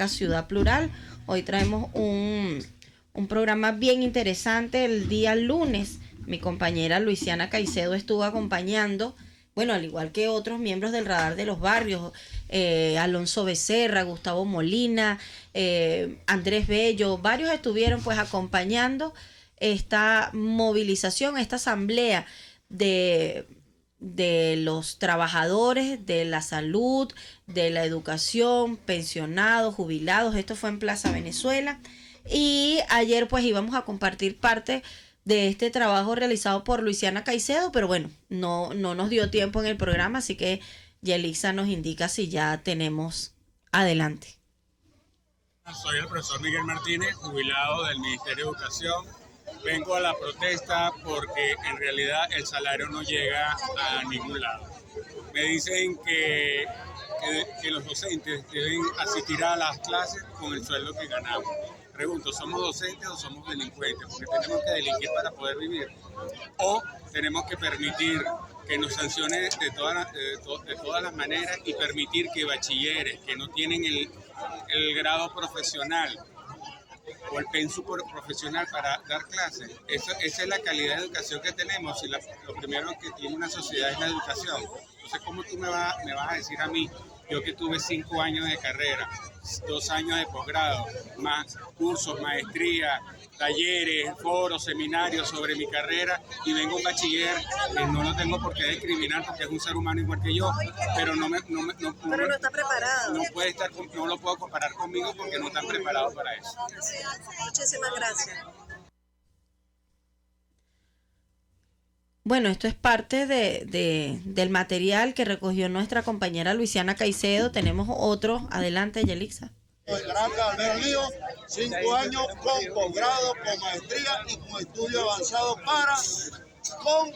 Ciudad Plural. Hoy traemos un programa bien interesante. El día lunes, mi compañera Luisiana Caicedo estuvo acompañando, bueno, al igual que otros miembros del Radar de los Barrios, Alonso Becerra, Gustavo Molina, Andrés Bello, varios estuvieron pues acompañando esta movilización, esta asamblea de los trabajadores de la salud, de la educación, pensionados, jubilados. Esto fue en Plaza Venezuela. Y ayer pues íbamos a compartir parte de este trabajo realizado por Luisiana Caicedo, pero bueno, no nos dio tiempo en el programa, así que Yelixa nos indica si ya tenemos. Adelante. Soy el profesor Miguel Martínez, jubilado del Ministerio de Educación. Vengo a la protesta porque en realidad el salario no llega a ningún lado. Me dicen que los docentes deben asistir a las clases con el sueldo que ganamos. Pregunto, ¿somos docentes o somos delincuentes? Porque tenemos que delinquir para poder vivir. O tenemos que permitir que nos sancionen de todas las maneras y permitir que bachilleres que no tienen el grado profesional o el pensum profesional para dar clases. Esa es la calidad de educación que tenemos, y lo primero que tiene una sociedad es la educación. Entonces, ¿cómo tú me vas a decir a mí, yo que tuve 5 años de carrera, 2 años de posgrado, más cursos, maestría, talleres, foros, seminarios sobre mi carrera, y vengo un bachiller que no lo tengo por qué discriminar porque es un ser humano igual que yo, pero no está preparado. No lo puedo comparar conmigo porque no están preparados para eso. Muchísimas gracias. Bueno, esto es parte del material que recogió nuestra compañera Luisiana Caicedo. Tenemos otro. Adelante, Yelixa. Caracas, Albero Lío, 5 años con posgrado, con maestría y con estudio avanzado con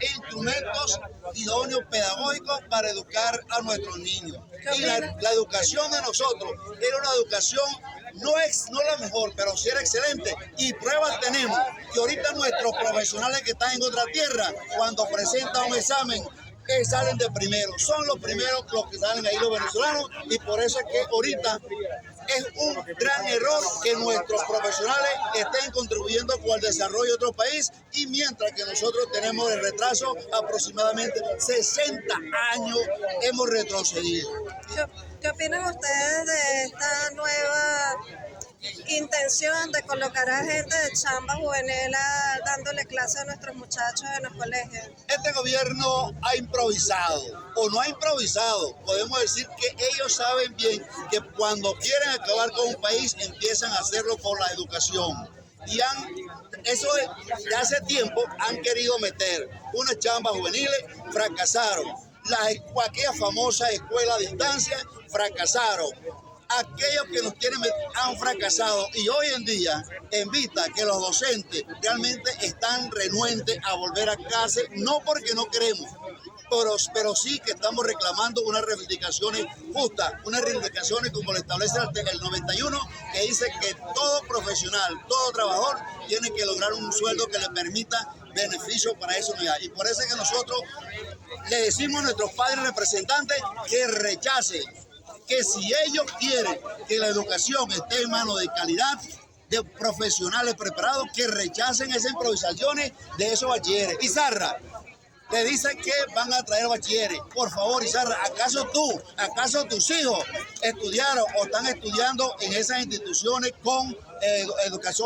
instrumentos idóneos pedagógicos para educar a nuestros niños. Y la educación de nosotros era una educación, no la mejor, pero sí era excelente. Y pruebas tenemos que ahorita nuestros profesionales que están en otra tierra, cuando presentan un examen, salen de primero. Son los primeros los que salen ahí los venezolanos, y por eso es que ahorita es un gran error que nuestros profesionales estén contribuyendo con el desarrollo de otro país, y mientras que nosotros tenemos el retraso aproximadamente 60 años hemos retrocedido. ¿Qué opinan ustedes de esta nueva intención de colocar a gente de chamba juvenil dándole clase a nuestros muchachos en los colegios? Este gobierno ha improvisado, o no ha improvisado. Podemos decir que ellos saben bien que cuando quieren acabar con un país empiezan a hacerlo con la educación. Y eso de hace tiempo han querido meter unas chambas juveniles, fracasaron. Aquella famosa escuela a distancia, fracasaron. Aquellos que nos quieren han fracasado, y hoy en día, en vista que los docentes realmente están renuentes a volver a clase, no porque no queremos, pero sí que estamos reclamando unas reivindicaciones justas, unas reivindicaciones como lo establece el 91, que dice que todo profesional, todo trabajador tiene que lograr un sueldo que le permita beneficio para esa unidad. Y por eso es que nosotros le decimos a nuestros padres representantes que rechacen, que si ellos quieren que la educación esté en manos de calidad, de profesionales preparados, que rechacen esas improvisaciones de esos bachilleres. Izarra le dice que van a traer bachilleres. Por favor, Izarra, ¿acaso tus hijos estudiaron o están estudiando en esas instituciones con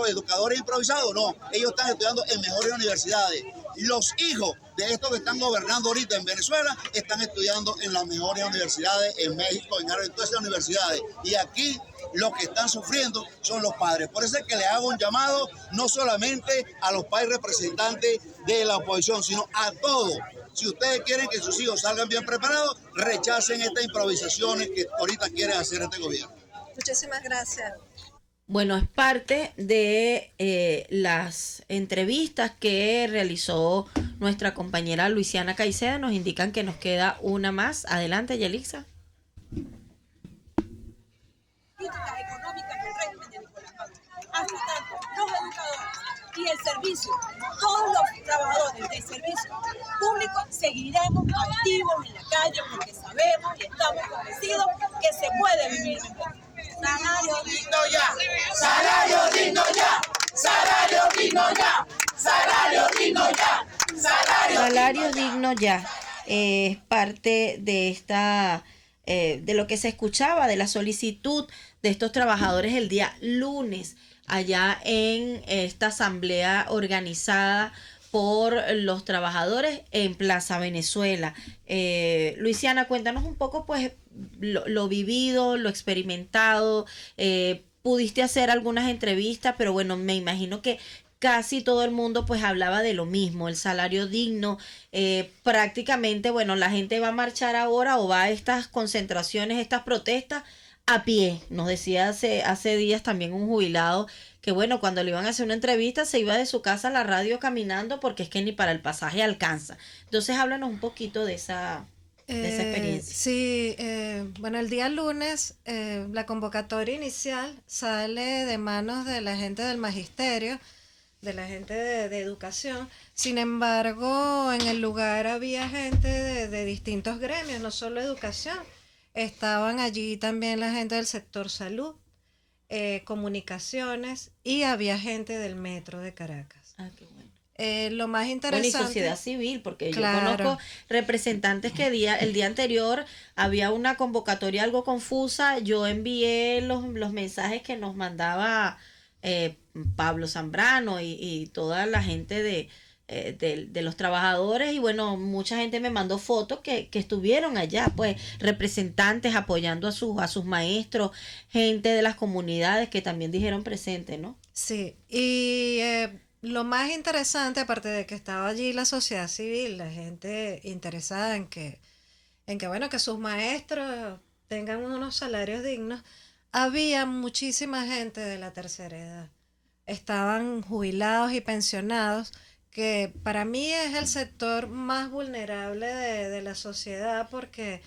educadores improvisados? No, ellos están estudiando en mejores universidades. Los hijos de estos que están gobernando ahorita en Venezuela están estudiando en las mejores universidades, en México, en Argentina, todas esas universidades. Y aquí los que están sufriendo son los padres. Por eso es que le hago un llamado no solamente a los padres representantes de la oposición, sino a todos. Si ustedes quieren que sus hijos salgan bien preparados, rechacen estas improvisaciones que ahorita quiere hacer este gobierno. Muchísimas gracias. Bueno, es parte de las entrevistas que realizó nuestra compañera Luisiana Caicedo. Nos indican que nos queda una más. Adelante, Yelixa. Políticas económicas del régimen de Nicolás Maduro. Hasta tanto, los educadores y el servicio, todos los trabajadores del servicio público seguiremos activos en la calle porque sabemos y estamos convencidos que se puede vivir mejor. Salario digno ya, salario digno ya, salario digno ya, salario digno ya, Salario digno ya es parte de esta de lo que se escuchaba, de la solicitud de estos trabajadores el día lunes allá en esta asamblea organizada por los trabajadores en Plaza Venezuela. Luisiana, cuéntanos un poco pues lo vivido, lo experimentado. Pudiste hacer algunas entrevistas, pero bueno, me imagino que casi todo el mundo pues hablaba de lo mismo, el salario digno. Prácticamente, bueno, la gente va a marchar ahora o va a estas concentraciones, estas protestas a pie. Nos decía hace días también un jubilado que bueno, cuando le iban a hacer una entrevista se iba de su casa a la radio caminando porque es que ni para el pasaje alcanza. Entonces háblanos un poquito de esa experiencia. Sí, bueno, el día lunes la convocatoria inicial sale de manos de la gente del magisterio, de la gente de educación. Sin embargo, en el lugar había gente de distintos gremios, no solo educación. Estaban allí también la gente del sector salud, comunicaciones, y había gente del metro de Caracas. Ah, qué bueno. Lo más interesante... Bueno, y sociedad civil, porque Claro. yo conozco representantes que el día anterior había una convocatoria algo confusa. Yo envié los mensajes que nos mandaba Pablo Zambrano y toda la gente de los trabajadores, y bueno, mucha gente me mandó fotos que estuvieron allá, pues representantes apoyando a sus maestros, gente de las comunidades que también dijeron presente, ¿no? Sí, y lo más interesante, aparte de que estaba allí la sociedad civil, la gente interesada en que bueno, que sus maestros tengan unos salarios dignos, había muchísima gente de la tercera edad. Estaban jubilados y pensionados, que para mí es el sector más vulnerable de la sociedad, porque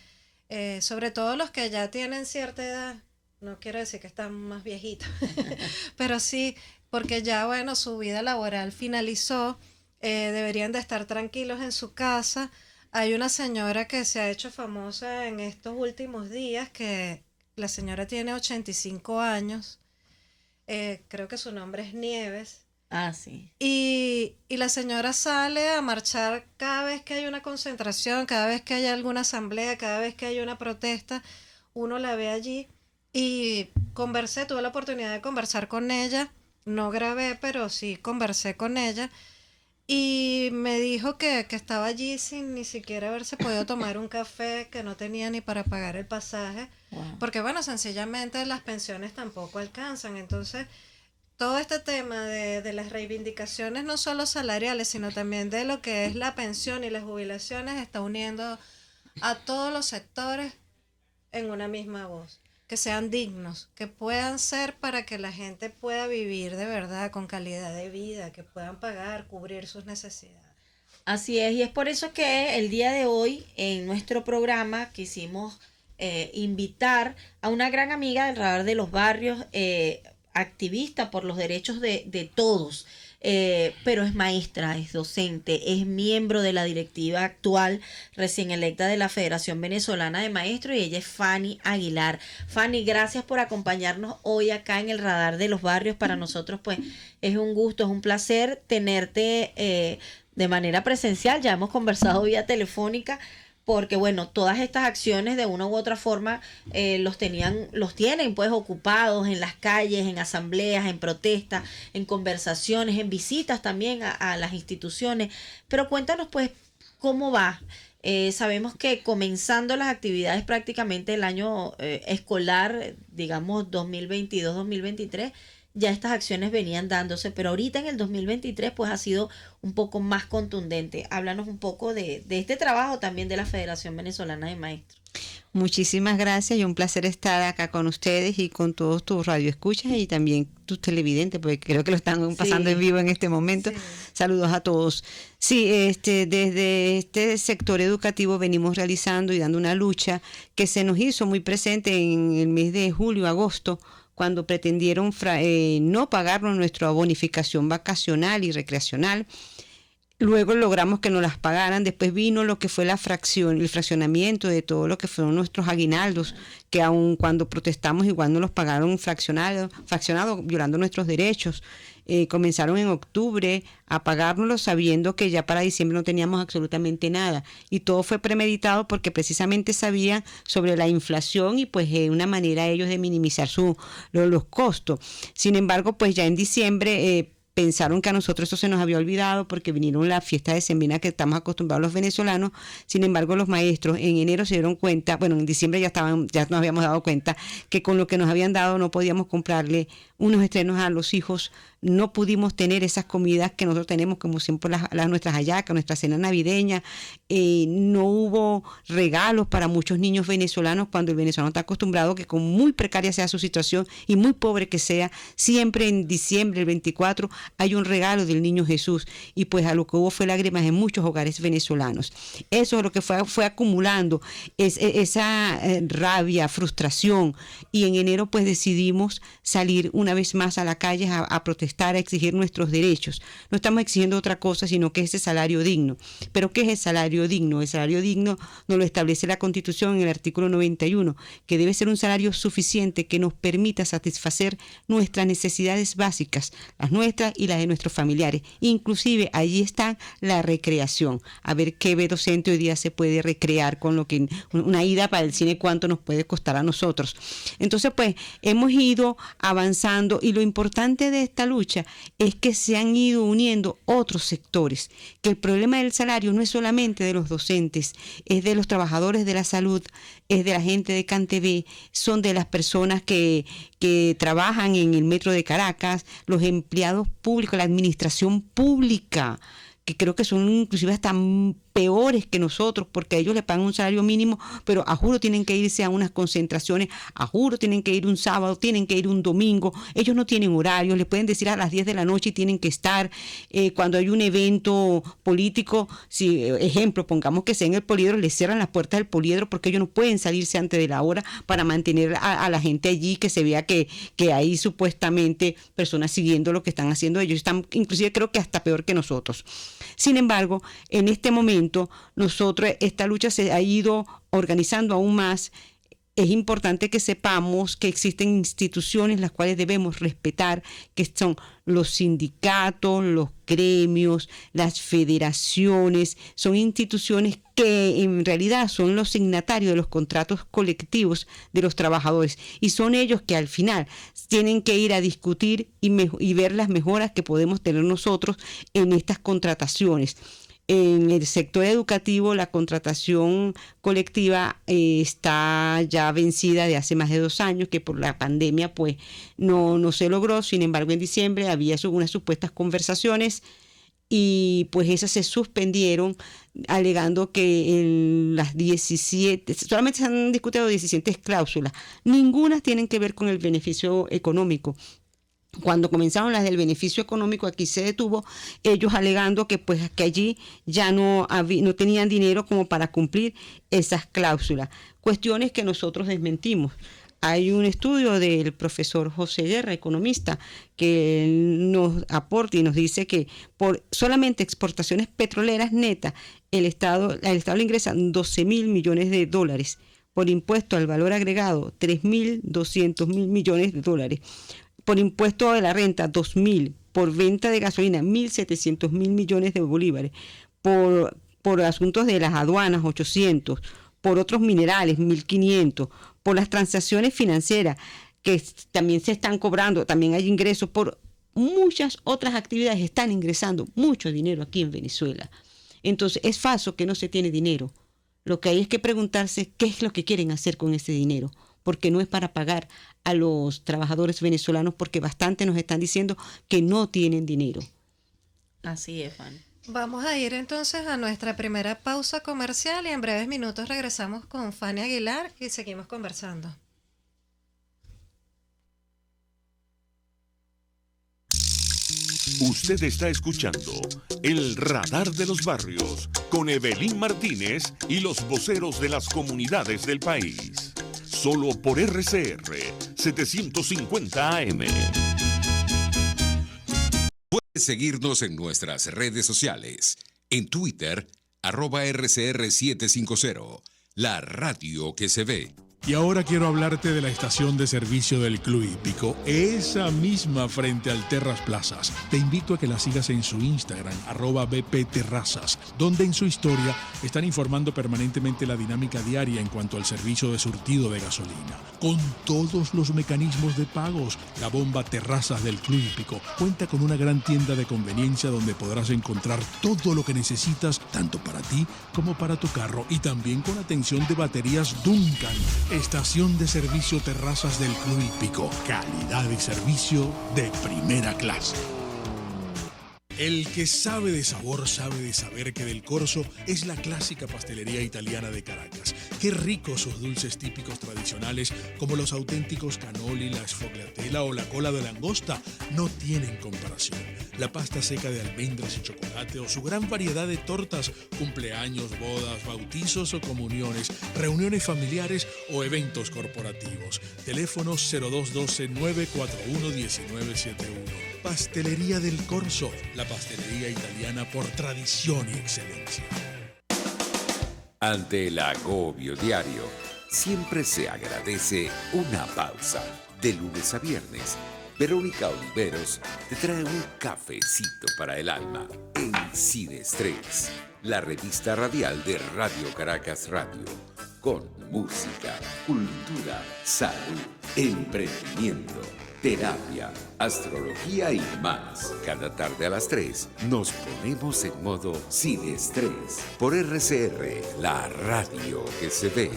sobre todo los que ya tienen cierta edad, no quiero decir que están más viejitos, pero sí, porque ya, bueno, su vida laboral finalizó, deberían de estar tranquilos en su casa. Hay una señora que se ha hecho famosa en estos últimos días, que la señora tiene 85 años, creo que su nombre es Nieves. Ah, sí. Y la señora sale a marchar cada vez que hay una concentración, cada vez que hay alguna asamblea, cada vez que hay una protesta, uno la ve allí. Y tuve la oportunidad de conversar con ella, no grabé, pero sí conversé con ella, y me dijo que estaba allí sin ni siquiera haberse podido tomar un café, que no tenía ni para pagar el pasaje, Wow. porque bueno, sencillamente las pensiones tampoco alcanzan. Entonces, todo este tema de las reivindicaciones, no solo salariales, sino también de lo que es la pensión y las jubilaciones, está uniendo a todos los sectores en una misma voz. Que sean dignos, que puedan ser para que la gente pueda vivir de verdad con calidad de vida, que puedan pagar, cubrir sus necesidades. Así es, y es por eso que el día de hoy en nuestro programa quisimos invitar a una gran amiga del Radar de los Barrios, activista por los derechos de todos, pero es maestra, es docente, es miembro de la directiva actual recién electa de la Federación Venezolana de Maestros, y ella es Fanny Aguilar. Fanny, gracias por acompañarnos hoy acá en el Radar de los Barrios. Para nosotros pues es un gusto, es un placer tenerte de manera presencial. Ya hemos conversado vía telefónica, porque bueno, todas estas acciones de una u otra forma los tienen pues ocupados en las calles, en asambleas, en protestas, en conversaciones, en visitas también a las instituciones. Pero cuéntanos pues cómo va. Sabemos que comenzando las actividades prácticamente el año escolar, digamos 2022-2023, ya estas acciones venían dándose, pero ahorita en el 2023 pues ha sido un poco más contundente. Háblanos un poco de este trabajo también de la Federación Venezolana de Maestros. Muchísimas gracias y un placer estar acá con ustedes y con todos tus radioescuchas y también tus televidentes, porque creo que lo están pasando en vivo en este momento. Sí. Saludos a todos. Sí, desde este sector educativo venimos realizando y dando una lucha que se nos hizo muy presente en el mes de julio, agosto, cuando pretendieron no pagarnos nuestra bonificación vacacional y recreacional. Luego logramos que nos las pagaran. Después vino lo que fue el fraccionamiento de todo lo que fueron nuestros aguinaldos, que aun cuando protestamos igual no los pagaron fraccionado, violando nuestros derechos. Comenzaron en octubre a pagárnoslos sabiendo que ya para diciembre no teníamos absolutamente nada. Y todo fue premeditado porque precisamente sabían sobre la inflación y pues una manera ellos de minimizar los costos. Sin embargo, pues ya en diciembre pensaron que a nosotros eso se nos había olvidado porque vinieron la fiesta de Sembrina que estamos acostumbrados los venezolanos. Sin embargo, los maestros en enero se dieron cuenta, bueno, en diciembre ya nos habíamos dado cuenta que con lo que nos habían dado no podíamos comprarle unos estrenos a los hijos, no pudimos tener esas comidas que nosotros tenemos, como siempre nuestras hallacas, nuestra cena navideña. No hubo regalos para muchos niños venezolanos cuando el venezolano está acostumbrado que con muy precaria sea su situación y muy pobre que sea, siempre en diciembre, el 24, hay un regalo del niño Jesús, y pues a lo que hubo fue lágrimas en muchos hogares venezolanos. Eso es lo que fue acumulando, esa rabia, frustración, y en enero pues decidimos salir una vez más a la calle a protestar, a exigir nuestros derechos. No estamos exigiendo otra cosa, sino que ese salario digno. ¿Pero qué es el salario digno? El salario digno nos lo establece la Constitución en el artículo 91, que debe ser un salario suficiente que nos permita satisfacer nuestras necesidades básicas, las nuestras y las de nuestros familiares. Inclusive allí está la recreación. A ver qué docente hoy día se puede recrear con lo que una ida para el cine, cuánto nos puede costar a nosotros. Entonces, pues, hemos ido avanzando, y lo importante de esta lucha es que se han ido uniendo otros sectores, que el problema del salario no es solamente de los docentes, es de los trabajadores de la salud, es de la gente de CanTV, son de las personas que trabajan en el metro de Caracas, los empleados públicos, la administración pública, que creo que son inclusive hasta peores que nosotros, porque a ellos les pagan un salario mínimo, pero a juro tienen que irse a unas concentraciones, a juro tienen que ir un sábado, tienen que ir un domingo, ellos no tienen horarios, les pueden decir a las 10 de la noche y tienen que estar. Cuando hay un evento político, si ejemplo, pongamos que sea en el poliedro, les cierran las puertas del poliedro porque ellos no pueden salirse antes de la hora para mantener a la gente allí, que se vea que hay supuestamente personas siguiendo lo que están haciendo ellos. Están inclusive creo que hasta peor que nosotros. Sin embargo, en este momento esta lucha se ha ido organizando aún más. Es importante que sepamos que existen instituciones las cuales debemos respetar, que son los sindicatos, los gremios, las federaciones. Son instituciones que en realidad son los signatarios de los contratos colectivos de los trabajadores, y son ellos que al final tienen que ir a discutir y ver las mejoras que podemos tener nosotros en estas contrataciones. En el sector educativo, la contratación colectiva está ya vencida de hace más de 2 años, que por la pandemia pues no se logró. Sin embargo, en diciembre había unas supuestas conversaciones y pues esas se suspendieron, alegando que en las 17, solamente se han discutido 17 cláusulas, ninguna tienen que ver con el beneficio económico. Cuando comenzaron las del beneficio económico, aquí se detuvo, ellos alegando que pues que allí ya no tenían dinero como para cumplir esas cláusulas. Cuestiones que nosotros desmentimos. Hay un estudio del profesor José Guerra, economista, que nos aporta y nos dice que por solamente exportaciones petroleras netas, el Estado le ingresa 12.000 millones de dólares. Por impuesto al valor agregado, 3.200 millones de dólares. Por impuesto de la renta, 2.000, por venta de gasolina, 1.700 millones de bolívares, por asuntos de las aduanas, 800, por otros minerales, 1.500, por las transacciones financieras, que también se están cobrando, también hay ingresos, por muchas otras actividades están ingresando mucho dinero aquí en Venezuela. Entonces, es falso que no se tiene dinero. Lo que hay es que preguntarse qué es lo que quieren hacer con ese dinero, porque no es para pagar a los trabajadores venezolanos, porque bastante nos están diciendo que no tienen dinero. Así es, Fanny. Vamos a ir entonces a nuestra primera pausa comercial y en breves minutos regresamos con Fanny Aguilar y seguimos conversando. Usted está escuchando El Radar de los Barrios con Evelyn Martínez y los voceros de las comunidades del país. Solo por RCR 750 AM. Puedes seguirnos en nuestras redes sociales. En Twitter, @RCR750. La radio que se ve. Y ahora quiero hablarte de la estación de servicio del Club Hípico, esa misma frente al Terras Plazas. Te invito a que la sigas en su Instagram, @BPTerrazas, donde en su historia están informando permanentemente la dinámica diaria en cuanto al servicio de surtido de gasolina. Con todos los mecanismos de pagos, la bomba Terrazas del Club Hípico cuenta con una gran tienda de conveniencia donde podrás encontrar todo lo que necesitas, tanto para ti como para tu carro, y también con atención de baterías Duncan. Estación de servicio Terrazas del Club Hípico. Calidad y servicio de primera clase. El que sabe de sabor sabe de saber que Del Corso es la clásica pastelería italiana de Caracas. Qué ricos sus dulces típicos tradicionales, como los auténticos cannoli, la sfogliatella o la cola de langosta, no tienen comparación. La pasta seca de almendras y chocolate o su gran variedad de tortas, cumpleaños, bodas, bautizos o comuniones, reuniones familiares o eventos corporativos. Teléfonos 0212-941-1971. Pastelería Del Corso, la pastelería italiana por tradición y excelencia. Ante el agobio diario, siempre se agradece una pausa. De lunes a viernes, Verónica Oliveros te trae un cafecito para el alma en Sin Estrés, la revista radial de Radio Caracas Radio, con música, cultura, salud, emprendimiento, terapia, astrología y más. Cada tarde a las 3 nos ponemos en modo Sin Estrés por RCR, la radio que se ve.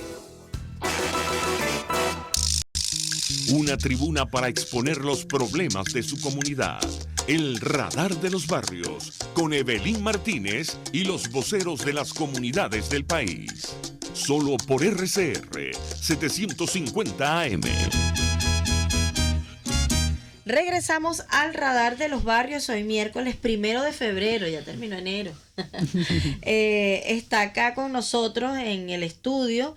Una tribuna para exponer los problemas de su comunidad. El Radar de los Barrios, con Evelyn Martínez y los voceros de las comunidades del país. Solo por RCR 750 AM. Regresamos al Radar de los Barrios. Hoy miércoles 1 de febrero, ya terminó enero. Está acá con nosotros en el estudio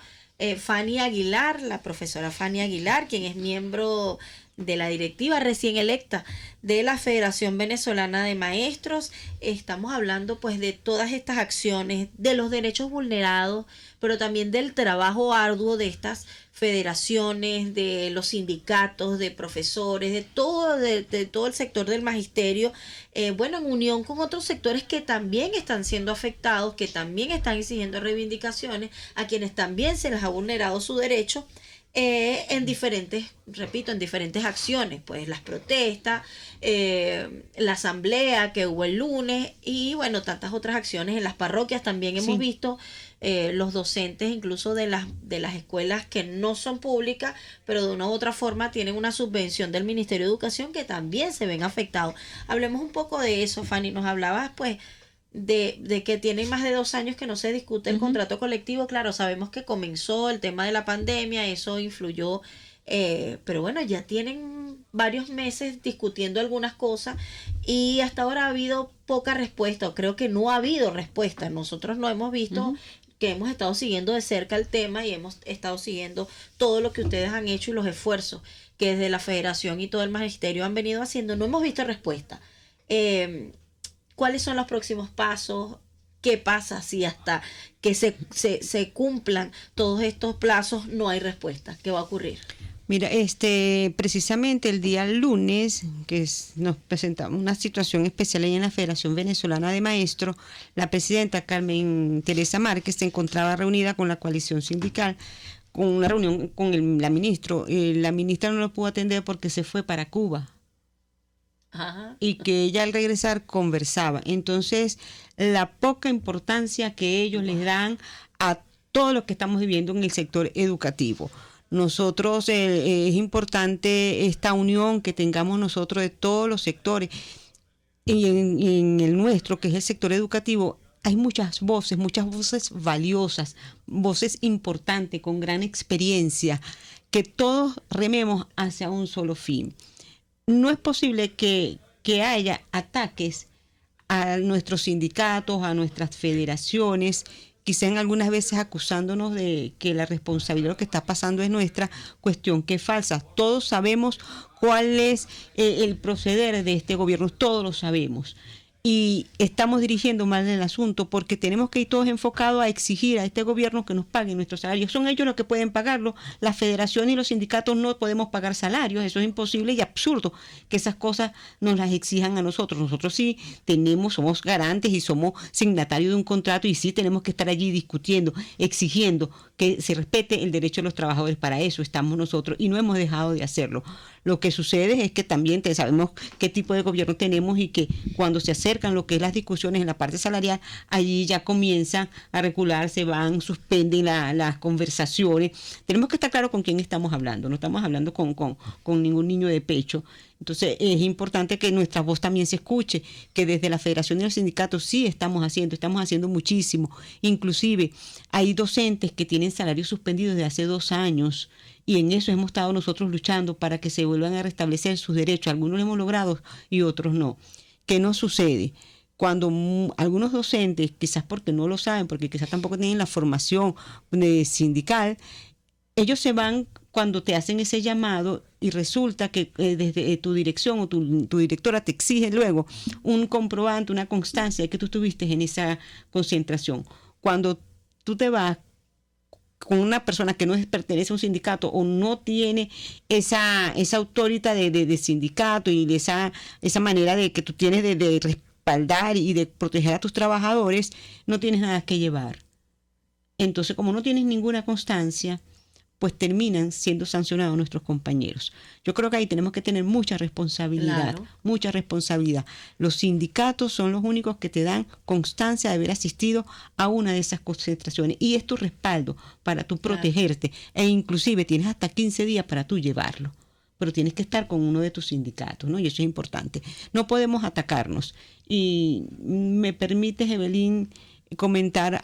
Fanny Aguilar, la profesora Fanny Aguilar, quien es miembro de la directiva recién electa de la Federación Venezolana de Maestros. Estamos hablando pues de todas estas acciones, de los derechos vulnerados, pero también del trabajo arduo de estas federaciones, de los sindicatos, de profesores, de todo el sector del magisterio, en unión con otros sectores que también están siendo afectados, que también están exigiendo reivindicaciones, a quienes también se les ha vulnerado su derecho, en diferentes acciones, pues las protestas, la asamblea que hubo el lunes y tantas otras acciones en las parroquias. También hemos visto los docentes incluso de las escuelas que no son públicas, pero de una u otra forma tienen una subvención del Ministerio de Educación, que también se ven afectados. Hablemos un poco de eso, Fanny. Nos hablabas pues de que tienen más de 2 años que no se discute el contrato colectivo. Claro, sabemos que comenzó el tema de la pandemia, eso influyó, pero ya tienen varios meses discutiendo algunas cosas y hasta ahora ha habido poca respuesta, o creo que no ha habido respuesta. Nosotros no hemos visto, que hemos estado siguiendo de cerca el tema y hemos estado siguiendo todo lo que ustedes han hecho y los esfuerzos que desde la federación y todo el magisterio han venido haciendo. No hemos visto respuesta. ¿Cuáles son los próximos pasos? ¿Qué pasa si hasta que se cumplan todos estos plazos no hay respuesta? ¿Qué va a ocurrir? Mira, precisamente el día lunes, nos presentamos una situación especial ahí en la Federación Venezolana de Maestros. La presidenta Carmen Teresa Márquez se encontraba reunida con la coalición sindical, con una reunión con la ministra. La ministra no lo pudo atender porque se fue para Cuba. Ajá. Y que ella al regresar conversaba. Entonces, la poca importancia que ellos les dan a todo lo que estamos viviendo en el sector educativo. Nosotros es importante esta unión que tengamos nosotros de todos los sectores. Y en el nuestro, que es el sector educativo, hay muchas voces valiosas, voces importantes, con gran experiencia, que todos rememos hacia un solo fin. No es posible que haya ataques a nuestros sindicatos, a nuestras federaciones, quizá en algunas veces acusándonos de que la responsabilidad de lo que está pasando es nuestra, cuestión que es falsa. Todos sabemos cuál es el proceder de este gobierno, todos lo sabemos. y estamos dirigiendo mal el asunto porque tenemos que ir todos enfocados a exigir a este gobierno que nos paguen nuestros salarios. Son ellos los que pueden pagarlo. La federación y los sindicatos no podemos pagar salarios. Eso es imposible y absurdo que esas cosas nos las exijan a nosotros. Nosotros sí somos garantes y somos signatarios de un contrato y sí tenemos que estar allí discutiendo, exigiendo que se respete el derecho de los trabajadores. Para eso estamos nosotros y no hemos dejado de hacerlo. Lo que sucede es que también sabemos qué tipo de gobierno tenemos y que cuando se acercan lo que es las discusiones en la parte salarial, allí ya comienzan a recular, se van, suspenden las conversaciones. Tenemos que estar claro con quién estamos hablando. No estamos hablando con ningún niño de pecho. Entonces es importante que nuestra voz también se escuche, que desde la Federación y los sindicatos sí estamos haciendo muchísimo. Inclusive hay docentes que tienen salarios suspendidos desde hace 2 años y en eso hemos estado nosotros luchando para que se vuelvan a restablecer sus derechos. Algunos lo hemos logrado y otros no. ¿Qué nos sucede? Cuando algunos docentes, quizás porque no lo saben, porque quizás tampoco tienen la formación sindical, ellos se van cuando te hacen ese llamado y resulta que desde tu dirección o tu directora te exige luego un comprobante, una constancia de que tú estuviste en esa concentración. Cuando tú te vas con una persona que no pertenece a un sindicato o no tiene esa autoridad de sindicato y de esa manera de que tú tienes de respaldar y de proteger a tus trabajadores, no tienes nada que llevar. Entonces, como no tienes ninguna constancia, pues terminan siendo sancionados nuestros compañeros. Yo creo que ahí tenemos que tener mucha responsabilidad, mucha responsabilidad. Los sindicatos son los únicos que te dan constancia de haber asistido a una de esas concentraciones y es tu respaldo para tú protegerte e inclusive tienes hasta 15 días para tú llevarlo. Pero tienes que estar con uno de tus sindicatos, ¿no? Y eso es importante. No podemos atacarnos. Y me permites, Evelyn, comentar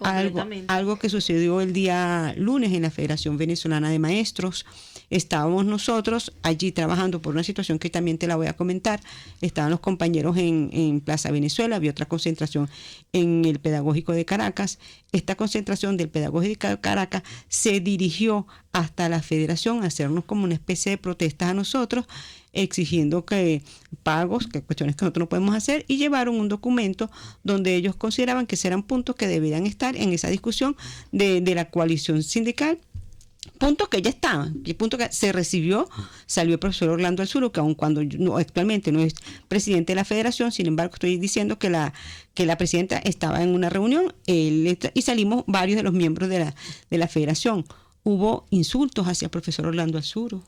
algo que sucedió el día lunes en la Federación Venezolana de Maestros. Estábamos nosotros allí trabajando por una situación que también te la voy a comentar. Estaban los compañeros en Plaza Venezuela, había otra concentración en el Pedagógico de Caracas. Esta concentración del Pedagógico de Caracas se dirigió hasta la Federación a hacernos como una especie de protesta a nosotros, exigiendo que pagos, que cuestiones que nosotros no podemos hacer, y llevaron un documento donde ellos consideraban que eran puntos que deberían estar en esa discusión de la coalición sindical, puntos que ya estaban, y punto que se recibió, salió el profesor Orlando Alzuro, que aun cuando actualmente no es presidente de la federación, sin embargo estoy diciendo que la presidenta estaba en una reunión y salimos varios de los miembros de la federación. Hubo insultos hacia el profesor Orlando Alzuro,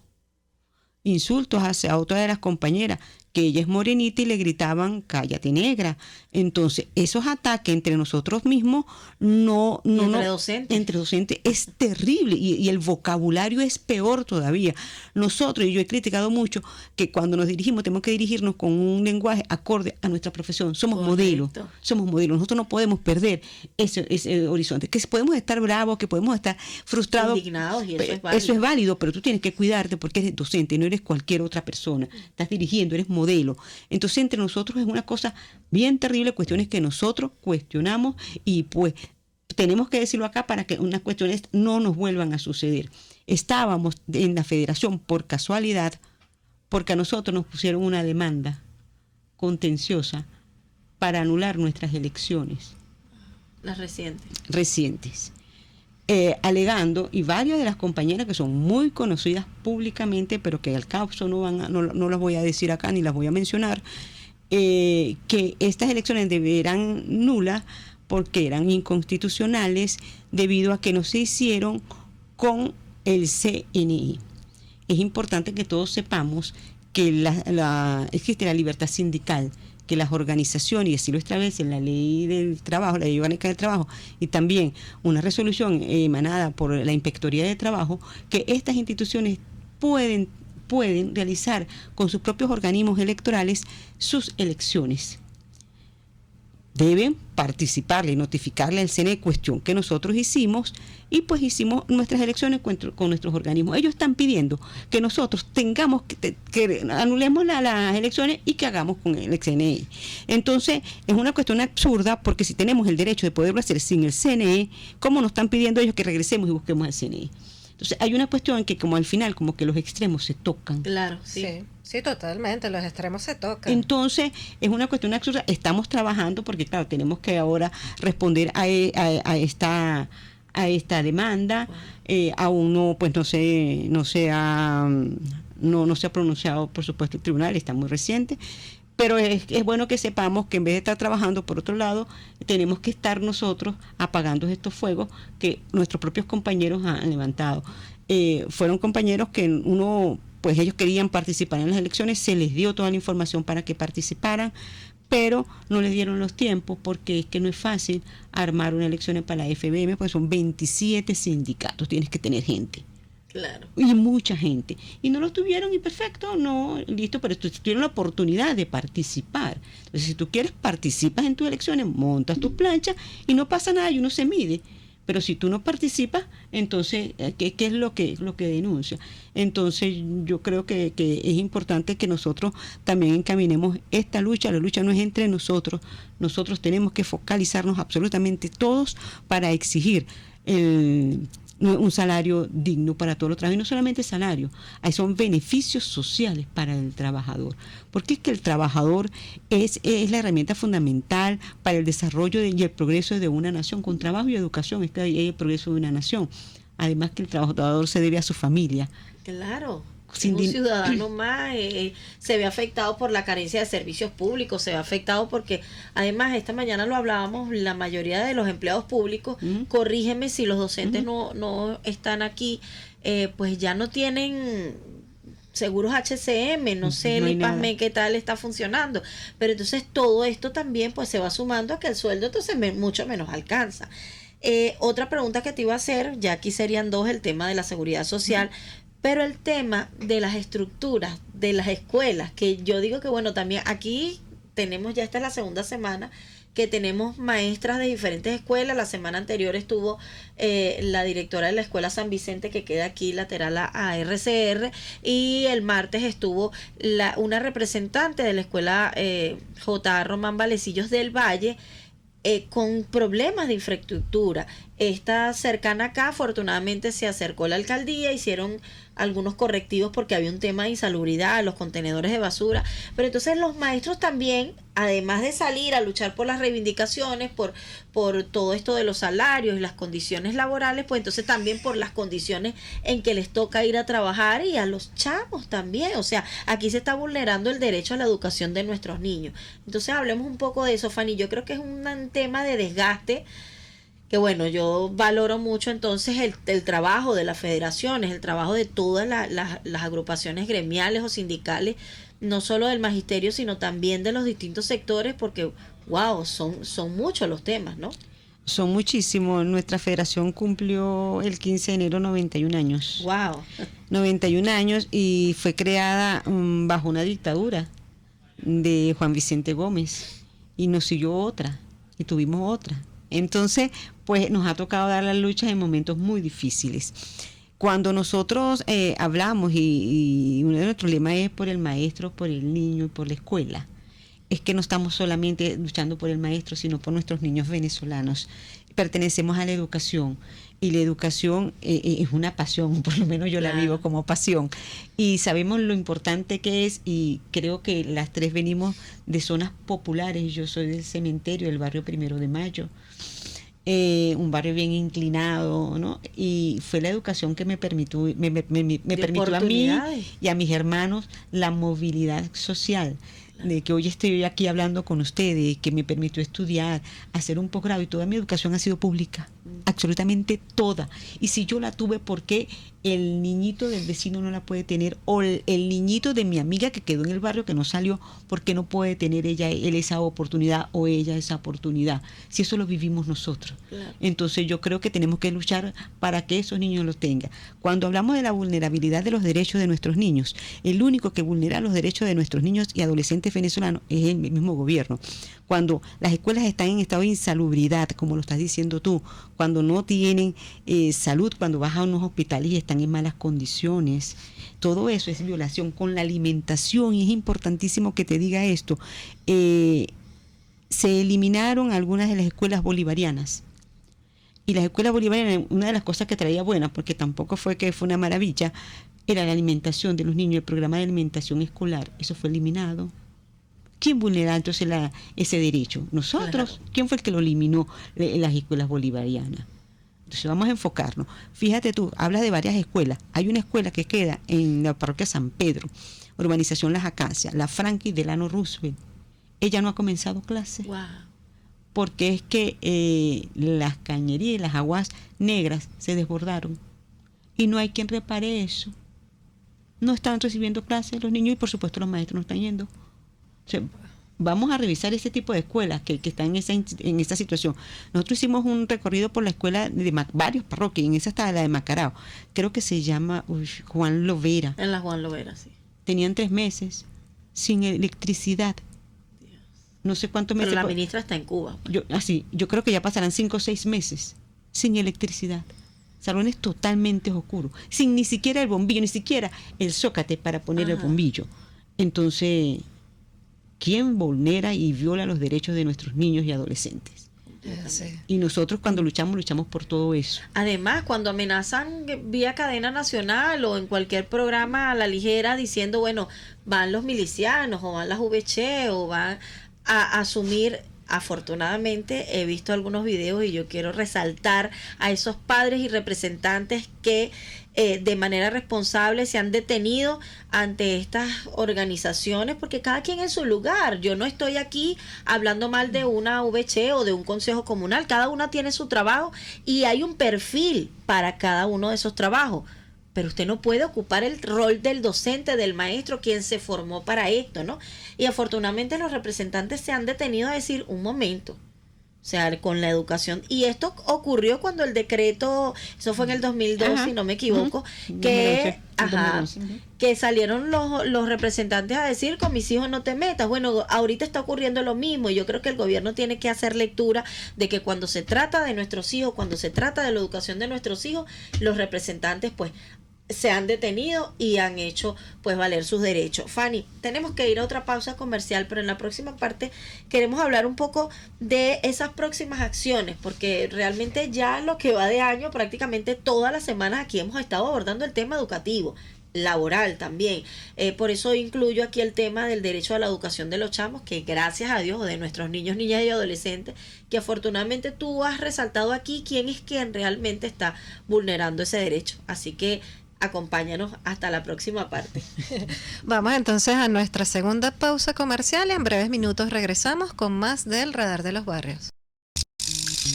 insultos hacia otra de las compañeras, que ella es morenita y le gritaban cállate negra. Entonces esos ataques entre nosotros mismos entre docentes es terrible y el vocabulario es peor todavía. Nosotros, y yo he criticado mucho que cuando nos dirigimos tenemos que dirigirnos con un lenguaje acorde a nuestra profesión. Somos modelos, nosotros no podemos perder ese horizonte, que podemos estar bravos, que podemos estar frustrados, indignados, y eso es válido, pero tú tienes que cuidarte porque eres docente, no eres cualquier otra persona, estás dirigiendo, eres modelo. Entonces entre nosotros es una cosa bien terrible, cuestiones que nosotros cuestionamos y pues tenemos que decirlo acá para que unas cuestiones no nos vuelvan a suceder. Estábamos en la federación por casualidad porque a nosotros nos pusieron una demanda contenciosa para anular nuestras elecciones. Las recientes. Alegando, y varias de las compañeras que son muy conocidas públicamente, pero que al caso no las voy a decir acá ni las voy a mencionar, que estas elecciones deberán nulas porque eran inconstitucionales debido a que no se hicieron con el CNI. Es importante que todos sepamos que existe la libertad sindical, que las organizaciones, y así lo establece la ley del trabajo, la ley orgánica del trabajo, y también una resolución emanada por la Inspectoría de Trabajo, que estas instituciones pueden realizar con sus propios organismos electorales sus elecciones. Deben participarle y notificarle al CNE, cuestión que nosotros hicimos, y pues hicimos nuestras elecciones con nuestros organismos. Ellos están pidiendo que nosotros tengamos que anulemos las elecciones y que hagamos con el CNE. Entonces es una cuestión absurda, porque si tenemos el derecho de poderlo hacer sin el CNE, ¿cómo nos están pidiendo ellos que regresemos y busquemos al CNE? Entonces hay una cuestión que como al final como que los extremos se tocan. Claro, sí. Sí, totalmente, los extremos se tocan. Entonces es una cuestión absurda. Estamos trabajando porque claro, tenemos que ahora responder a esta demanda. Aún no se ha pronunciado, por supuesto, el tribunal, está muy reciente. Pero es bueno que sepamos que en vez de estar trabajando por otro lado, tenemos que estar nosotros apagando estos fuegos que nuestros propios compañeros han levantado. Fueron compañeros que pues ellos querían participar en las elecciones, se les dio toda la información para que participaran, pero no les dieron los tiempos porque es que no es fácil armar una elección para la FBM, pues son 27 sindicatos, tienes que tener gente. Claro. Y mucha gente. Y no lo tuvieron y perfecto, no, listo, pero tuvieron la oportunidad de participar. Entonces, si tú quieres, participas en tus elecciones, montas tus planchas y no pasa nada y uno se mide. Pero si tú no participas, entonces, ¿qué es lo que denuncia? Entonces, yo creo que es importante que nosotros también encaminemos esta lucha. La lucha no es entre nosotros. Nosotros tenemos que focalizarnos absolutamente todos para exigir un salario digno para todos los trabajadores, y no solamente salario, ahí son beneficios sociales para el trabajador, porque es que el trabajador es la herramienta fundamental para el desarrollo y el progreso de una nación. Con trabajo y educación es que hay el progreso de una nación. Además que el trabajador se debe a su familia. Claro. Un ciudadano más se ve afectado por la carencia de servicios públicos, se ve afectado porque además esta mañana lo hablábamos, la mayoría de los empleados públicos, corrígeme si los docentes no están aquí, pues ya no tienen seguros HCM, no sé el IPASME qué tal está funcionando, pero entonces todo esto también pues se va sumando a que el sueldo entonces mucho menos alcanza. Otra pregunta que te iba a hacer, ya aquí serían dos, el tema de la seguridad social, pero el tema de las estructuras de las escuelas, que yo digo que bueno, también aquí tenemos, ya esta es la segunda semana que tenemos maestras de diferentes escuelas. La semana anterior estuvo la directora de la escuela San Vicente, que queda aquí lateral a RCR, y el martes estuvo una representante de la escuela J. Román Valecillos del Valle, con problemas de infraestructura. Esta cercana acá, afortunadamente se acercó a la alcaldía, hicieron algunos correctivos porque había un tema de insalubridad, los contenedores de basura, pero entonces los maestros también, además de salir a luchar por las reivindicaciones, por todo esto de los salarios y las condiciones laborales, pues entonces también por las condiciones en que les toca ir a trabajar, y a los chamos también. O sea, aquí se está vulnerando el derecho a la educación de nuestros niños. Entonces hablemos un poco de eso, Fanny. Yo creo que es un tema de desgaste que bueno, yo valoro mucho entonces el trabajo de las federaciones, el trabajo de todas las agrupaciones gremiales o sindicales, no solo del magisterio, sino también de los distintos sectores, porque wow, son muchos los temas, ¿no? Son muchísimos. Nuestra federación cumplió el 15 de enero 91 años. Wow. 91 años, y fue creada bajo una dictadura de Juan Vicente Gómez, y nos siguió otra, y tuvimos otra. Entonces, pues nos ha tocado dar las luchas en momentos muy difíciles. Cuando nosotros hablamos, y uno de nuestros lemas es por el maestro, por el niño y por la escuela, es que no estamos solamente luchando por el maestro, sino por nuestros niños venezolanos. Pertenecemos a la educación, y la educación es una pasión, por lo menos yo la vivo como pasión, y sabemos lo importante que es, y creo que las tres venimos de zonas populares. Yo soy del Cementerio, del barrio 1 de Mayo, un barrio bien inclinado, ¿no? Y fue la educación que me permitió a mí y a mis hermanos la movilidad social, de que hoy estoy aquí hablando con ustedes, que me permitió estudiar, hacer un posgrado, y toda mi educación ha sido pública, absolutamente toda. Y si yo la tuve, ¿por qué el niñito del vecino no la puede tener? O el niñito de mi amiga que quedó en el barrio, que no salió, ¿por qué no puede tener él esa oportunidad o ella esa oportunidad? Si eso lo vivimos nosotros. Claro. Entonces yo creo que tenemos que luchar para que esos niños los tengan. Cuando hablamos de la vulnerabilidad de los derechos de nuestros niños, el único que vulnera los derechos de nuestros niños y adolescentes venezolanos es el mismo gobierno. Cuando las escuelas están en estado de insalubridad, como lo estás diciendo tú, cuando no tienen salud, cuando vas a unos hospitales y están en malas condiciones, todo eso es violación. Con la alimentación, y es importantísimo que te diga esto, se eliminaron algunas de las escuelas bolivarianas, Y las escuelas bolivarianas, una de las cosas que traía buena, porque tampoco fue que fue una maravilla, era la alimentación de los niños, el programa de alimentación escolar. Eso fue eliminado. ¿Quién vulnera entonces ese derecho? ¿Nosotros? Claro. ¿Quién fue el que lo eliminó en las escuelas bolivarianas? Entonces vamos a enfocarnos. Fíjate tú, hablas de varias escuelas. Hay una escuela que queda en la parroquia San Pedro, urbanización Las Acacias, la Franklin Delano Roosevelt. Ella no ha comenzado clases. Wow. Porque es que las cañerías y las aguas negras se desbordaron y no hay quien repare eso. No están recibiendo clases los niños y por supuesto los maestros no están yendo. O sea, vamos a revisar ese tipo de escuelas que están en esa situación. Nosotros hicimos un recorrido por la escuela de varios parroquias, y en esa está la de Macarao. Creo que se llama Juan Lovera. En la Juan Lovera, sí. Tenían 3 meses sin electricidad. No sé cuántos meses. Pero la ministra está en Cuba. Yo creo que ya pasarán 5 o 6 meses sin electricidad. Salones totalmente oscuros, sin ni siquiera el bombillo, ni siquiera el zócate para poner el bombillo. Entonces, ¿quién vulnera y viola los derechos de nuestros niños y adolescentes? Sí. Y nosotros cuando luchamos por todo eso. Además, cuando amenazan vía cadena nacional o en cualquier programa a la ligera diciendo, bueno, van los milicianos o van las VC o van a asumir, afortunadamente he visto algunos videos y yo quiero resaltar a esos padres y representantes que de manera responsable se han detenido ante estas organizaciones, porque cada quien en su lugar. Yo no estoy aquí hablando mal de una VC o de un consejo comunal, cada una tiene su trabajo y hay un perfil para cada uno de esos trabajos. Pero usted no puede ocupar el rol del docente, del maestro, quien se formó para esto, ¿no? Y afortunadamente los representantes se han detenido a decir, un momento, o sea, con la educación. Y esto ocurrió cuando el decreto, eso fue en el 2002, si no me equivoco, que salieron los representantes a decir, con mis hijos no te metas. Bueno, ahorita está ocurriendo lo mismo y yo creo que el gobierno tiene que hacer lectura de que cuando se trata de nuestros hijos, cuando se trata de la educación de nuestros hijos, los representantes pues se han detenido y han hecho pues valer sus derechos. Fanny, tenemos que ir a otra pausa comercial, pero en la próxima parte queremos hablar un poco de esas próximas acciones, porque realmente ya lo que va de año, prácticamente todas las semanas aquí hemos estado abordando el tema educativo, laboral también. Por eso incluyo aquí el tema del derecho a la educación de los chamos, que gracias a Dios, o de nuestros niños, niñas y adolescentes, que afortunadamente tú has resaltado aquí quién es quien realmente está vulnerando ese derecho. Así que acompáñanos hasta la próxima parte. Vamos entonces a nuestra segunda pausa comercial. En breves minutos regresamos con más del Radar de los Barrios.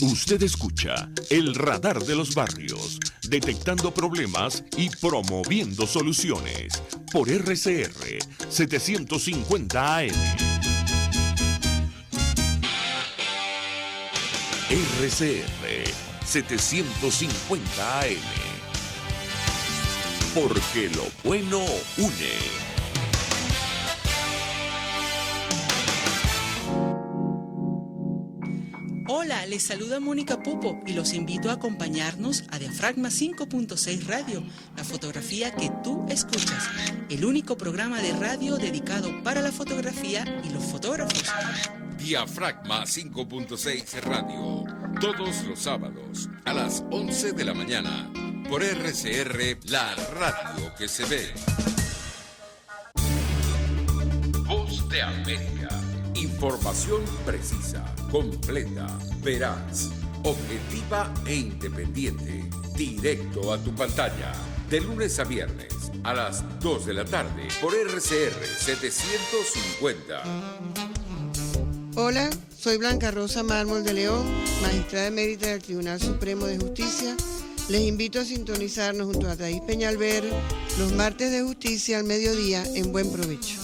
Usted escucha el Radar de los Barrios, detectando problemas y promoviendo soluciones por RCR 750 AM. RCR 750 AM. Porque lo bueno une. Hola, les saluda Mónica Pupo y los invito a acompañarnos a Diafragma 5.6 Radio, la fotografía que tú escuchas, el único programa de radio dedicado para la fotografía y los fotógrafos. Diafragma 5.6 Radio, todos los sábados a las 11 de la mañana. Por RCR, la radio que se ve. Voz de América. Información precisa, completa, veraz, objetiva e independiente. Directo a tu pantalla. De lunes a viernes a las 2 de la tarde. Por RCR 750. Hola, soy Blanca Rosa Mármol de León, magistrada emérita del Tribunal Supremo de Justicia. Les invito a sintonizarnos junto a Thais Peñalver los martes de justicia al mediodía en Buen Provecho.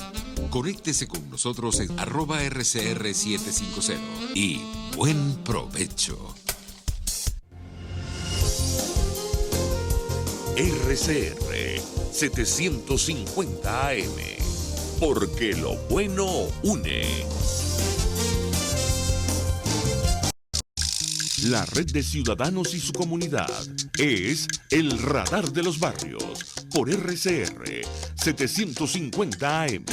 Conéctese con nosotros en @RCR750 y buen provecho. RCR 750 AM. Porque lo bueno une. La red de ciudadanos y su comunidad es el Radar de los Barrios por RCR 750 AM.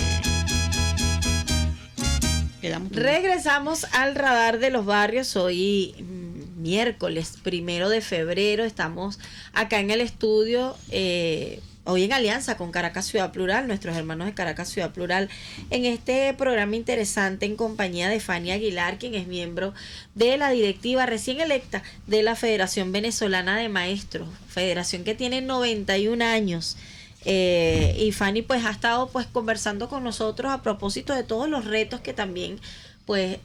Regresamos al Radar de los Barrios. Hoy miércoles 1 de febrero. Estamos acá en el estudio, hoy en alianza con Caracas Ciudad Plural, nuestros hermanos de Caracas Ciudad Plural, en este programa interesante en compañía de Fanny Aguilar, quien es miembro de la directiva recién electa de la Federación Venezolana de Maestros, federación que tiene 91 años. Y Fanny pues ha estado pues conversando con nosotros a propósito de todos los retos que también pues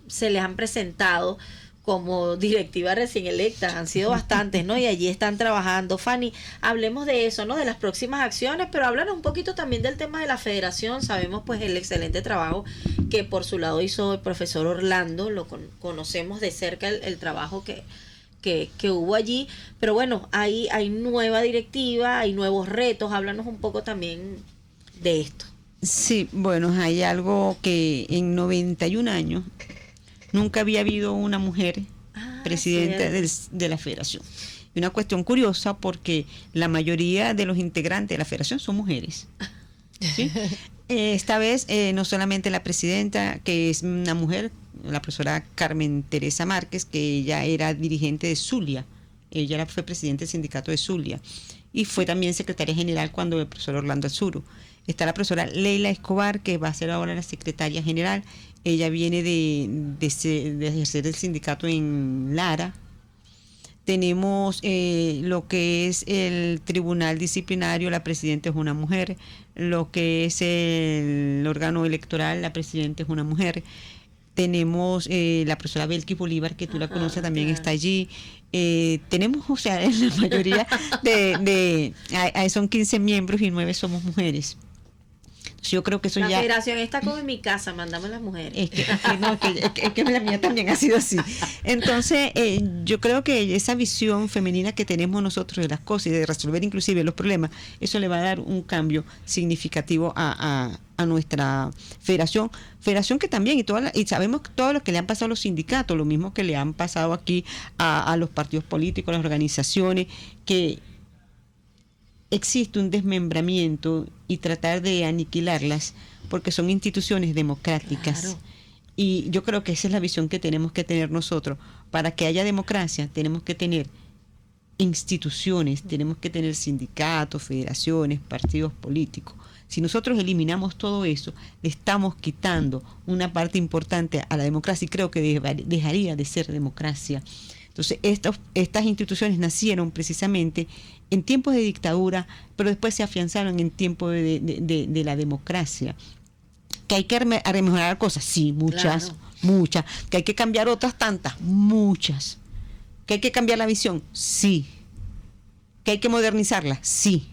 se les han presentado como directiva recién electa. Han sido bastantes, ¿no? Y allí están trabajando. Fanny, hablemos de eso, ¿no? De las próximas acciones, pero háblanos un poquito también del tema de la federación. Sabemos pues el excelente trabajo que por su lado hizo el profesor Orlando, lo conocemos de cerca el trabajo que hubo allí, pero bueno, hay nueva directiva, hay nuevos retos. Háblanos un poco también de esto. Sí, bueno, hay algo que en 91 años nunca había habido una mujer presidenta de la federación. Y una cuestión curiosa porque la mayoría de los integrantes de la federación son mujeres. ¿Sí? Esta vez no solamente la presidenta, que es una mujer, la profesora Carmen Teresa Márquez, que ella era dirigente de Zulia, ella fue presidente del sindicato de Zulia y fue también secretaria general cuando el profesor Orlando Azuru. Está la profesora Leila Escobar, que va a ser ahora la secretaria general. Ella viene de ejercer el sindicato en Lara. Tenemos lo que es el tribunal disciplinario, la presidenta es una mujer. Lo que es el órgano electoral, la presidenta es una mujer. Tenemos la profesora Belkis Bolívar, que tú la conoces, también está allí. Tenemos, o sea, en la mayoría son 15 miembros y 9 somos mujeres. Yo creo que eso la ya... federación está como en mi casa, mandamos las mujeres. Es que la mía también ha sido así. Entonces, yo creo que esa visión femenina que tenemos nosotros de las cosas y de resolver inclusive los problemas, eso le va a dar un cambio significativo a nuestra federación que también, y sabemos todo lo que le han pasado a los sindicatos, lo mismo que le han pasado aquí a los partidos políticos, a las organizaciones, que existe un desmembramiento y tratar de aniquilarlas porque son instituciones democráticas. Claro. Y yo creo que esa es la visión que tenemos que tener nosotros. Para que haya democracia tenemos que tener instituciones, tenemos que tener sindicatos, federaciones, partidos políticos. Si nosotros eliminamos todo eso, le estamos quitando una parte importante a la democracia y creo que dejaría de ser democracia. Entonces, estas instituciones nacieron precisamente en tiempos de dictadura, pero después se afianzaron en tiempos de la democracia. Que hay que remejorar cosas, sí, muchas. Que hay que cambiar otras tantas, muchas. Que hay que cambiar la visión, sí. Que hay que modernizarla, sí.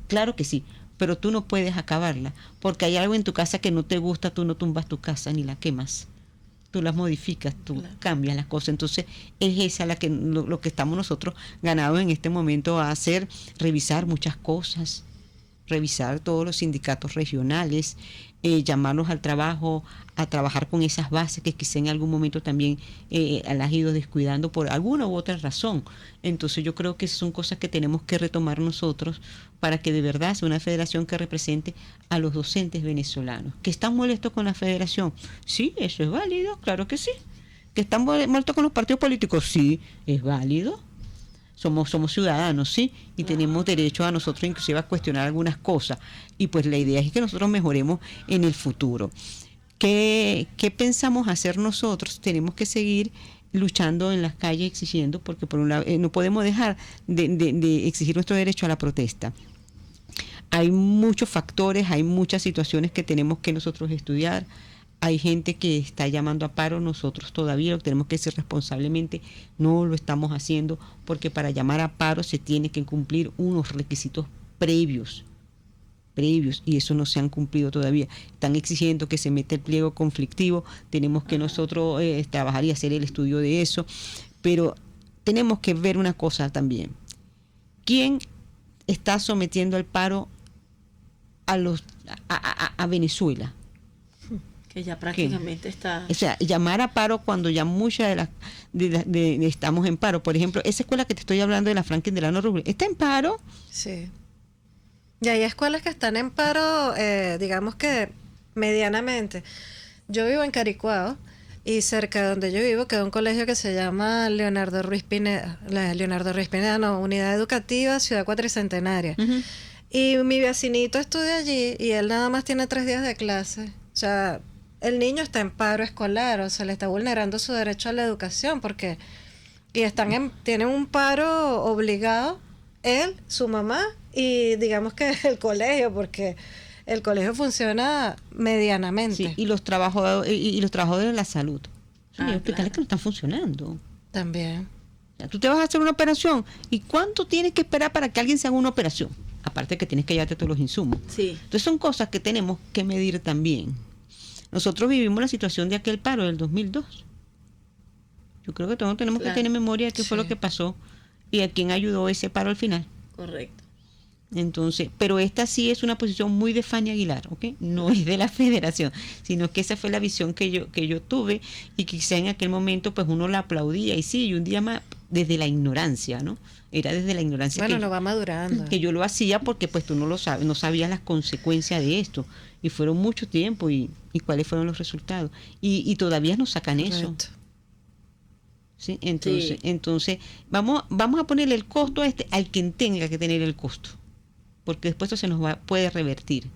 Claro que sí, pero tú no puedes acabarla, porque hay algo en tu casa que no te gusta, tú no tumbas tu casa ni la quemas. Tú las modificas, tú cambias las cosas. Entonces es esa lo que estamos nosotros ganados en este momento a hacer, revisar muchas cosas, revisar todos los sindicatos regionales, llamarlos al trabajo, a trabajar con esas bases que quizá en algún momento también las has ido descuidando por alguna u otra razón. Entonces yo creo que son cosas que tenemos que retomar nosotros para que de verdad sea una federación que represente a los docentes venezolanos. ¿Que están molestos con la federación? Sí, eso es válido, claro que sí. ¿Que están molestos con los partidos políticos? Sí, es válido. Somos ciudadanos, sí, y tenemos derecho a nosotros inclusive a cuestionar algunas cosas. Y pues la idea es que nosotros mejoremos en el futuro. ¿Qué pensamos hacer nosotros? Tenemos que seguir luchando en las calles, exigiendo, porque por un lado no podemos dejar de exigir nuestro derecho a la protesta. Hay muchos factores, hay muchas situaciones que tenemos que nosotros estudiar. Hay gente que está llamando a paro, nosotros todavía lo tenemos que hacer responsablemente, no lo estamos haciendo, porque para llamar a paro se tiene que cumplir unos requisitos previos, y eso no se han cumplido todavía. Están exigiendo que se meta el pliego conflictivo, tenemos que nosotros trabajar y hacer el estudio de eso, pero tenemos que ver una cosa también. ¿Quién está sometiendo al paro a Venezuela? Que ya prácticamente está... O sea, llamar a paro cuando ya muchas estamos en paro. Por ejemplo, esa escuela que te estoy hablando de la Franklin Delano Roosevelt, ¿está en paro? Sí. Y hay escuelas que están en paro, digamos que medianamente. Yo vivo en Caricuao Y cerca de donde yo vivo queda un colegio que se llama Leonardo Ruiz Pineda, Unidad Educativa Ciudad Cuatricentenaria. Y mi vecinito estudia allí y él nada más tiene 3 días de clase. O sea, el niño está en paro escolar, o sea, le está vulnerando su derecho a la educación porque tienen un paro obligado él, su mamá y digamos que el colegio, porque el colegio funciona medianamente. Sí, y los trabajadores de la salud. Son hospitales que no están funcionando. También. O sea, tú te vas a hacer una operación y ¿cuánto tienes que esperar para que alguien se haga una operación? Aparte que tienes que llevarte todos los insumos. Sí. Entonces son cosas que tenemos que medir también. Nosotros vivimos la situación de aquel paro del 2002. Yo creo que todos tenemos que tener memoria de qué fue lo que pasó y a quién ayudó ese paro al final. Correcto. Entonces, pero esta sí es una posición muy de Fanny Aguilar, ¿ok? No es de la federación, sino que esa fue la visión que yo tuve y quizá en aquel momento pues uno la aplaudía y sí, y un día más desde la ignorancia, ¿no? Era desde la ignorancia lo va madurando. Que yo lo hacía porque pues tú no lo sabes, no sabías las consecuencias de esto y fueron mucho tiempo y cuáles fueron los resultados y todavía nos sacan eso. ¿Sí? Entonces vamos a ponerle el costo al quien tenga que tener el costo, porque después eso se nos puede revertir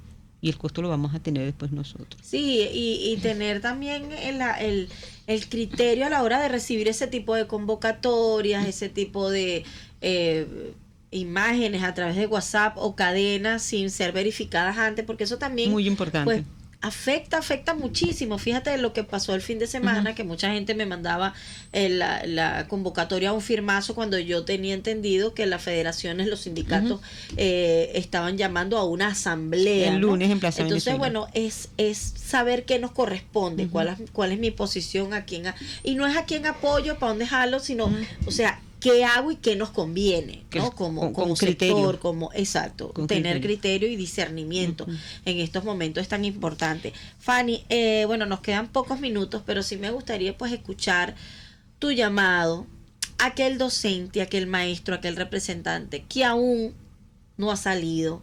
y el costo lo vamos a tener después nosotros. Sí, y tener también el criterio a la hora de recibir ese tipo de convocatorias, ese tipo de imágenes a través de WhatsApp o cadenas sin ser verificadas antes, porque eso también muy importante. Pues, afecta muchísimo. Fíjate lo que pasó el fin de semana, que mucha gente me mandaba la convocatoria a un firmazo cuando yo tenía entendido que las federaciones, los sindicatos estaban llamando a una asamblea. El lunes en Plaza Entonces, Venezuela. bueno, es saber qué nos corresponde, cuál es mi posición, y no es a quién apoyo, para dónde jalo, sino, o sea, qué hago y qué nos conviene, ¿no? Como sector, con tener criterio y discernimiento en estos momentos tan importantes. Fanny, bueno, nos quedan pocos minutos, pero sí me gustaría pues escuchar tu llamado a aquel docente, aquel maestro, aquel representante que aún no ha salido,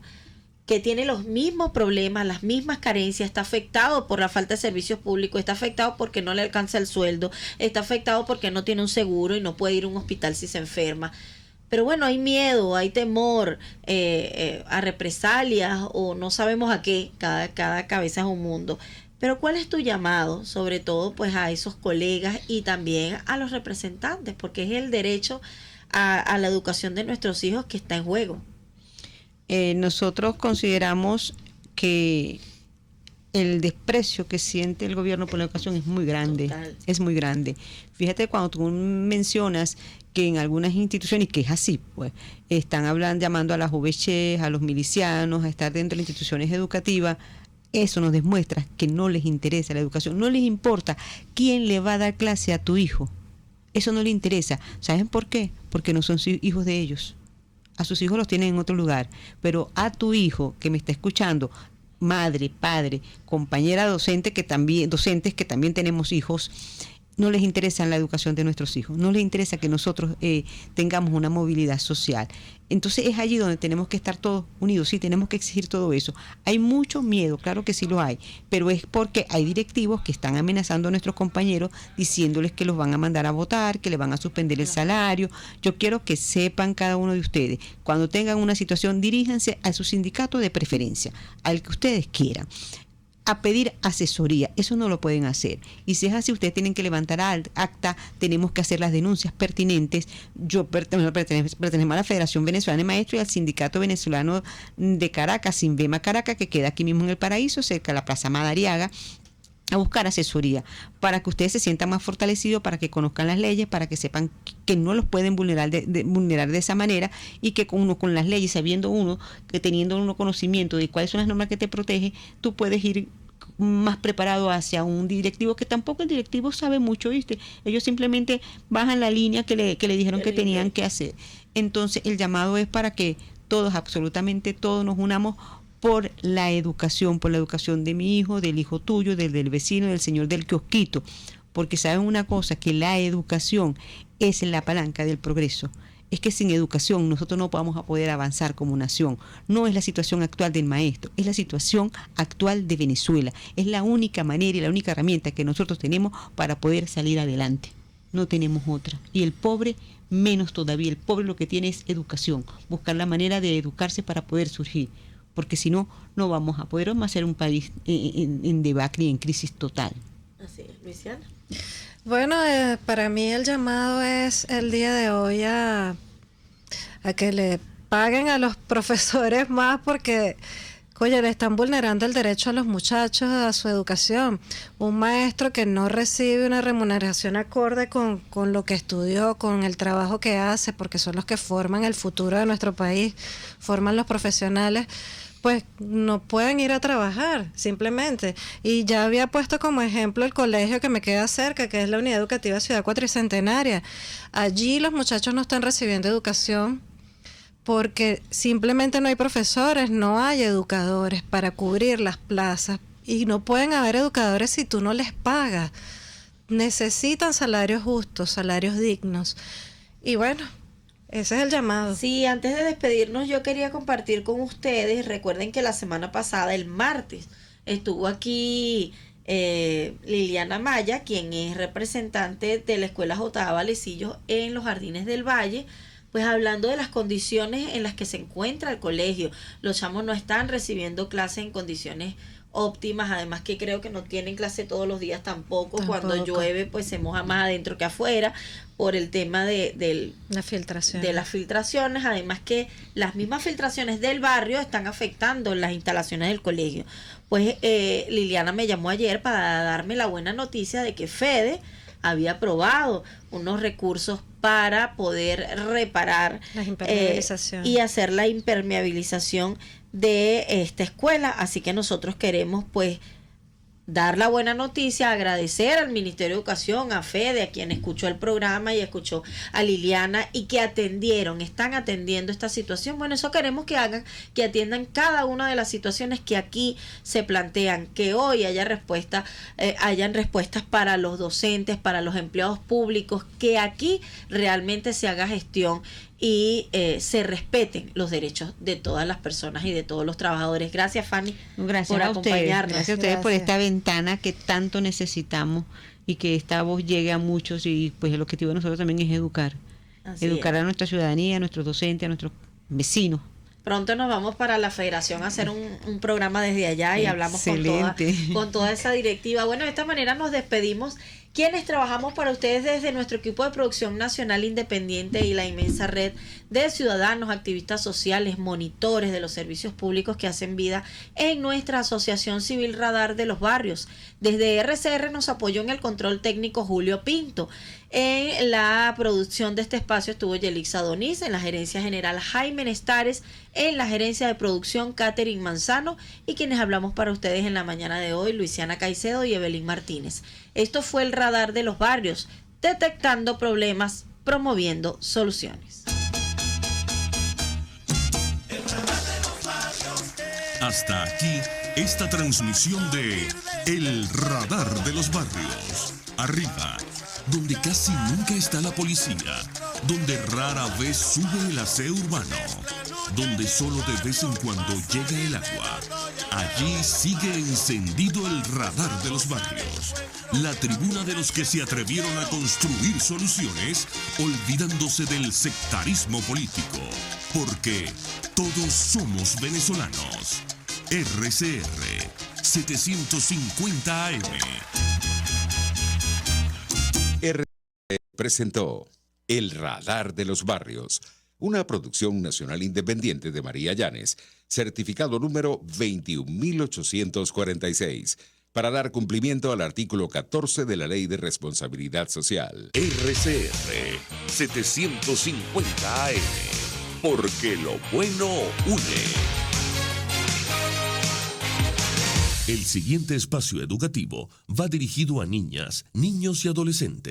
que tiene los mismos problemas, las mismas carencias, está afectado por la falta de servicios públicos, está afectado porque no le alcanza el sueldo, está afectado porque no tiene un seguro y no puede ir a un hospital si se enferma. Pero bueno, hay miedo, hay temor a represalias o no sabemos a qué, cada cabeza es un mundo. Pero ¿cuál es tu llamado? Sobre todo pues a esos colegas y también a los representantes, porque es el derecho a la educación de nuestros hijos que está en juego. Nosotros consideramos que el desprecio que siente el gobierno por la educación es muy grande. Total. Es muy grande. Fíjate cuando tú mencionas que en algunas instituciones, que es así, pues, están llamando a las OVC, a los milicianos, a estar dentro de las instituciones educativas. Eso nos demuestra que no les interesa la educación, no les importa quién le va a dar clase a tu hijo. Eso no le interesa. ¿Saben por qué? Porque no son hijos de ellos. A sus hijos los tienen en otro lugar, pero a tu hijo que me está escuchando, madre, padre, compañera docentes que también tenemos hijos, no les interesa la educación de nuestros hijos, no les interesa que nosotros tengamos una movilidad social. Entonces es allí donde tenemos que estar todos unidos, sí, tenemos que exigir todo eso. Hay mucho miedo, claro que sí lo hay, pero es porque hay directivos que están amenazando a nuestros compañeros diciéndoles que los van a mandar a votar, que les van a suspender el salario. Yo quiero que sepan cada uno de ustedes, cuando tengan una situación, diríjanse a su sindicato de preferencia, al que ustedes quieran, a pedir asesoría. Eso no lo pueden hacer, y si es así, ustedes tienen que levantar acta, tenemos que hacer las denuncias pertinentes. Yo pertenezco a la Federación Venezolana de Maestros y al Sindicato Venezolano de Caracas, Sinvema Caracas, que queda aquí mismo en El Paraíso, cerca de la Plaza Madariaga, a buscar asesoría, para que ustedes se sientan más fortalecidos, para que conozcan las leyes, para que sepan que no los pueden vulnerar de esa manera, y que con las leyes, teniendo uno conocimiento de cuáles son las normas que te protegen, tú puedes ir más preparado hacia un directivo, que tampoco el directivo sabe mucho, ¿viste? Ellos simplemente bajan la línea que le dijeron que tenían que hacer. Entonces el llamado es para que todos, absolutamente todos, nos unamos por la educación de mi hijo, del hijo tuyo, del vecino, del señor del kiosquito, porque saben una cosa, que la educación es la palanca del progreso, es que sin educación nosotros no vamos a poder avanzar como nación. No es la situación actual del maestro, es la situación actual de Venezuela. Es la única manera y la única herramienta que nosotros tenemos para poder salir adelante. No tenemos otra. Y el pobre menos todavía. El pobre lo que tiene es educación, buscar la manera de educarse para poder surgir, porque si no, no vamos a poder, vamos a ser un país en debacle y en crisis total. Así es, Luisiana. Bueno, para mí el llamado es el día de hoy a que le paguen a los profesores más, porque oye, le están vulnerando el derecho a los muchachos a su educación. Un maestro que no recibe una remuneración acorde con lo que estudió, con el trabajo que hace, porque son los que forman el futuro de nuestro país, forman los profesionales, pues no pueden ir a trabajar, simplemente. Y ya había puesto como ejemplo el colegio que me queda cerca, que es la Unidad Educativa Ciudad Cuatricentenaria. Allí los muchachos no están recibiendo educación, porque simplemente no hay profesores, no hay educadores para cubrir las plazas, y no pueden haber educadores si tú no les pagas. Necesitan salarios justos, salarios dignos. Y bueno, ese es el llamado. Sí, antes de despedirnos yo quería compartir con ustedes, recuerden que la semana pasada, el martes, estuvo aquí Liliana Maya, quien es representante de la Escuela J.A. Valecillos en los Jardines del Valle, pues hablando de las condiciones en las que se encuentra el colegio. Los chamos no están recibiendo clases en condiciones óptimas, además que creo que no tienen clase todos los días tampoco. Cuando llueve pues se moja más adentro que afuera por el tema de las filtraciones, además que las mismas filtraciones del barrio están afectando las instalaciones del colegio. Pues Liliana me llamó ayer para darme la buena noticia de que Fede había aprobado unos recursos para poder reparar y hacer la impermeabilización de esta escuela. Así que nosotros queremos pues dar la buena noticia, agradecer al Ministerio de Educación, a Fede, a quien escuchó el programa y escuchó a Liliana y que están atendiendo esta situación. Bueno, eso queremos que hagan, que atiendan cada una de las situaciones que aquí se plantean, que hoy hayan respuestas para los docentes, para los empleados públicos, que aquí realmente se haga gestión y se respeten los derechos de todas las personas y de todos los trabajadores. Gracias, Fanny, gracias por acompañarnos. Gracias a ustedes por esta ventana que tanto necesitamos y que esta voz llegue a muchos, y pues el objetivo de nosotros también es educar. Educar a nuestra ciudadanía, a nuestros docentes, a nuestros vecinos. Pronto nos vamos para la federación a hacer un programa desde allá y hablamos con toda esa directiva. Bueno, de esta manera nos despedimos. Quienes trabajamos para ustedes desde nuestro equipo de producción nacional independiente y la inmensa red de ciudadanos, activistas sociales, monitores de los servicios públicos que hacen vida en nuestra Asociación Civil Radar de los Barrios. Desde RCR nos apoyó en el control técnico Julio Pinto. En la producción de este espacio estuvo Yelixa Doniz, en la gerencia general Jaime Nestares, en la gerencia de producción Catherine Manzano, y quienes hablamos para ustedes en la mañana de hoy, Luisiana Caicedo y Evelyn Martínez. Esto fue el Radar de los Barrios, detectando problemas, promoviendo soluciones. Hasta aquí esta transmisión de El Radar de los Barrios. Arriba, donde casi nunca está la policía, donde rara vez sube el aseo urbano, donde solo de vez en cuando llega el agua. Allí sigue encendido el Radar de los Barrios, la tribuna de los que se atrevieron a construir soluciones, olvidándose del sectarismo político, porque todos somos venezolanos. RCR 750 AM. Presentó El Radar de los Barrios, una producción nacional independiente de María Llanes, certificado número 21846, para dar cumplimiento al artículo 14 de la Ley de Responsabilidad Social. RCR 750 AM, porque lo bueno une. El siguiente espacio educativo va dirigido a niñas, niños y adolescentes.